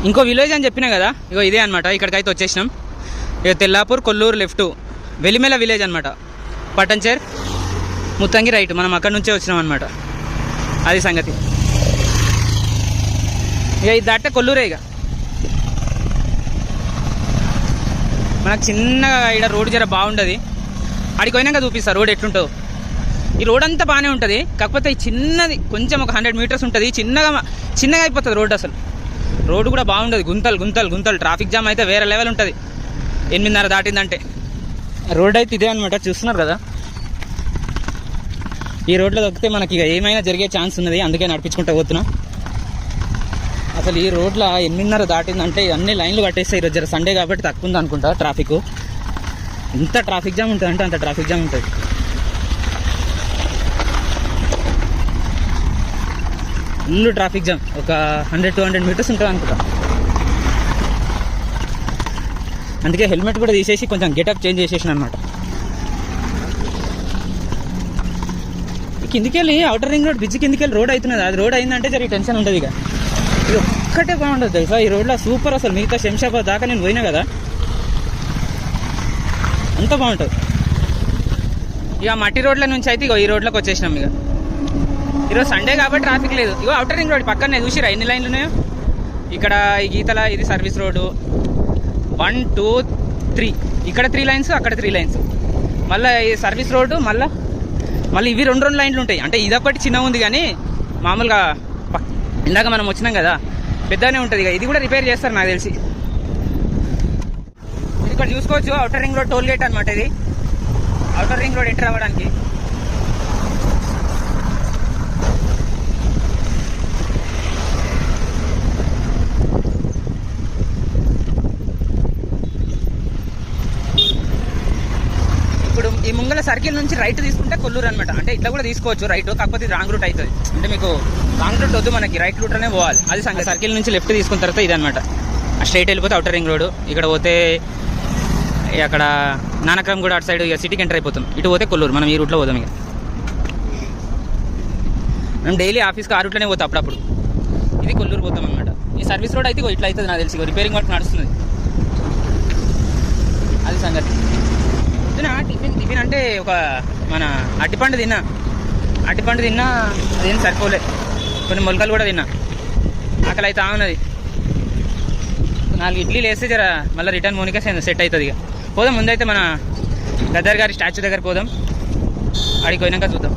ఇంకో విలేజ్ అని చెప్పినా కదా, ఇగో ఇదే అనమాట. ఇక్కడికైతే వచ్చేసినాం. ఇక తెల్లాపూర్, కొల్లూరు లెఫ్ట్, వెలిమెల విలేజ్ అనమాట. పట్టంచేర్, ముత్తంగి రైట్. మనం అక్కడి నుంచే వచ్చినాం అనమాట. అది సంగతి. ఇక ఇది దాటే కొల్లూరే. ఇక మనకు చిన్నగా ఇక్కడ రోడ్డు జర బాగుంటుంది. అడికి పోయినాక చూపిస్తారు రోడ్ ఎట్లుంటుందో. ఈ రోడ్ అంతా బాగానే ఉంటుంది, కాకపోతే ఈ చిన్నది కొంచెం ఒక 100 మీటర్స్ ఉంటుంది. చిన్నగా అయిపోతుంది రోడ్. అసలు రోడ్డు కూడా బాగుంటుంది. గుంతలు ట్రాఫిక్ జామ్ అయితే వేరే లెవెల్ ఉంటుంది 8:30 దాటిందంటే. రోడ్ అయితే ఇదే అనమాట, చూస్తున్నారు కదా. ఈ రోడ్లో దొరికితే మనకి ఇక ఏమైనా జరిగే ఛాన్స్ ఉన్నది, అందుకే నడిపించుకుంటూ పోతున్నాం. అసలు ఈ రోడ్లో 8:30 దాటిందంటే అన్ని లైన్లు కట్టేస్తాయి. ఈరోజు సండే కాబట్టి తక్కువ ఉంది అనుకుంటా ట్రాఫిక్. ఎంత ట్రాఫిక్ జామ్ ఉంటుంది అంటే అంత ట్రాఫిక్ జామ్ ఉంటుంది. Full traffic jam. ఒక 100-200 మీటర్స్ ఉంటుంది అనుకుంటా. అందుకే హెల్మెట్ కూడా తీసేసి కొంచెం గెటప్ చేంజ్ చేసేసాను అనమాట. కిందికి వెళ్ళి అవుటర్ రింగ్ రోడ్ బ్రిడ్జ్ కిందికి వెళ్ళి రోడ్ అవుతున్నది. అది రోడ్ అయిందంటే జరిగి టెన్షన్ ఉంటుంది. ఇక ఇది ఒక్కటే బాగుంటుంది తెలుసా ఈ రోడ్లో. సూపర్ అసలు. మిగతా శంషాబాద్ దాకా నేను పోయినా కదా, అంత బాగుంటుంది. ఇక మట్టి రోడ్ల నుంచి అయితే ఇగో ఈ రోడ్లోకి వచ్చేసినాం. ఇక ఈరోజు సండే కాబట్టి ట్రాఫిక్ లేదు. ఇగో అవుటర్ రింగ్ రోడ్ పక్కనే చూసిరా ఎన్ని లైన్లు ఉన్నాయో. ఇక్కడ ఈ గీతల ఇది సర్వీస్ రోడ్డు 1, 2, 3. ఇక్కడ 3 లైన్స్, అక్కడ 3 లైన్స్. మళ్ళీ ఈ సర్వీస్ రోడ్డు మళ్ళీ ఇవి 2 లైన్లు ఉంటాయి. అంటే ఇదొకటి చిన్నగా ఉంది కానీ మామూలుగా ఇందాక మనం వచ్చినాం కదా పెద్దగానే ఉంటుంది. ఇక ఇది కూడా రిపేర్ చేస్తారు నాకు తెలిసి. మీరు ఇక్కడ చూసుకోవచ్చు outer ring road toll gate అనమాట. ఇది అవుటర్ రింగ్ రోడ్ ఎంటర్ అవ్వడానికి. ఇప్పుడు ఈ ముంగల సర్కిల్ నుంచి రైట్ తీసుకుంటే కొల్లూరు అనమాట. అంటే ఇట్లా కూడా తీసుకోవచ్చు రైట్, కాకపోతే ఇది రాంగ్ రూట్ అవుతుంది. అంటే మీకు రాంగ్ రూట్ వద్దు, మనకి రైట్ రూట్ అనే పోవాలి. అది సంగతి. సర్కిల్ నుంచి లెఫ్ట్ తీసుకున్న తర్వాత ఇదనమాట. స్ట్రైట్ వెళ్ళిపోతే అవుటర్ రింగ్ రోడ్. ఇక్కడ పోతే అక్కడ నానక్రమ్ కూడా అటు సైడ్ ఇక సిటీకి ఎంటర్ అయిపోతాం. ఇటు పోతే కొల్లూరు. మనం ఈ రూట్లో పోదాం. ఇక మనం డైలీ ఆఫీస్కి ఆ రూట్లోనే పోతాం అప్పుడప్పుడు. ఇది కొల్లూరు పోతాం అనమాట. ఈ సర్వీస్ రోడ్ అయితే ఇట్లా అవుతుంది నాకు తెలిసి. రిపేరింగ్ వర్క్ నడుస్తుంది. అది సంగతి. టిఫిన్ అంటే ఒక మన అట్టిపండు తిన్నా. అదేం సరిపోలే. కొన్ని మొలకలు కూడా తిన్నా. ఆకలి అయితే ఆమెనది. 4 ఇడ్లీలు వేస్తే జర మళ్ళీ రిటర్న్ మోనికా సెట్ అవుతుంది. ఇక పోదాం. ముందైతే మన గద్దర్ గారి స్టాచ్యూ దగ్గర పోదాం. అడిగి పోయినాక చూద్దాం.